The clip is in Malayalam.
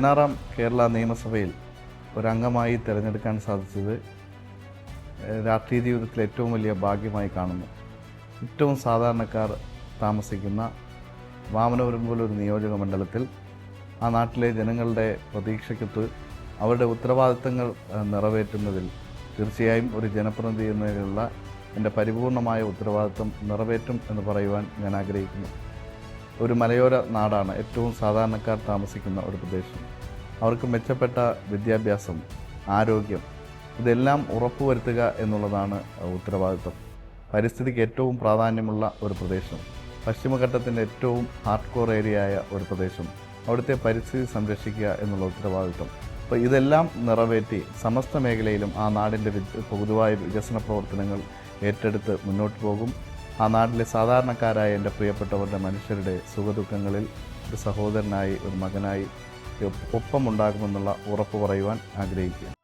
16-ാം കേരള നിയമസഭയിൽ ഒരംഗമായി തിരഞ്ഞെടുക്കാൻ സാധിച്ചത് രാഷ്ട്രീയ ജീവിതത്തിലെ ഏറ്റവും വലിയ ഭാഗ്യമായി കാണുന്നു. ഏറ്റവും സാധാരണക്കാർ താമസിക്കുന്ന വാമനപുരം പോലൊരു നിയോജക മണ്ഡലത്തിൽ ആ നാട്ടിലെ ജനങ്ങളുടെ പ്രതീക്ഷയ്ക്കൊത്ത് അവരുടെ ഉത്തരവാദിത്തങ്ങൾ നിറവേറ്റുന്നതിൽ തീർച്ചയായും ഒരു ജനപ്രതിനിധി എന്നതിലുള്ള എൻ്റെ പരിപൂർണമായ ഉത്തരവാദിത്തം നിറവേറ്റും എന്ന് പറയുവാൻ ഞാൻ ആഗ്രഹിക്കുന്നു. ഒരു മലയോര നാടാണ്, ഏറ്റവും സാധാരണക്കാർ താമസിക്കുന്ന ഒരു പ്രദേശം. അവർക്ക് മെച്ചപ്പെട്ട വിദ്യാഭ്യാസം, ആരോഗ്യം, ഇതെല്ലാം ഉറപ്പുവരുത്തുക എന്നുള്ളതാണ് ഉത്തരവാദിത്വം. പരിസ്ഥിതിക്ക് ഏറ്റവും പ്രാധാന്യമുള്ള ഒരു പ്രദേശം, പശ്ചിമഘട്ടത്തിൻ്റെ ഏറ്റവും ഹാർഡ് കോർ ഏരിയയായ ഒരു പ്രദേശം, അവിടുത്തെ പരിസ്ഥിതി സംരക്ഷിക്കുക എന്നുള്ള ഉത്തരവാദിത്വം. അപ്പോൾ ഇതെല്ലാം നിറവേറ്റി സമസ്ത മേഖലയിലും ആ നാടിൻ്റെ പൊതുവായ വികസന പ്രവർത്തനങ്ങൾ ഏറ്റെടുത്ത് മുന്നോട്ട് പോകും. ആ നാട്ടിലെ സാധാരണക്കാരായ എൻ്റെ പ്രിയപ്പെട്ടവരുടെ മനുഷ്യരുടെ സുഖദുഃഖങ്ങളിൽ ഒരു സഹോദരനായി, ഒരു മകനായി ഒപ്പമുണ്ടാകുമെന്നുള്ള ഉറപ്പ് പറയുവാൻ ആഗ്രഹിക്കുക.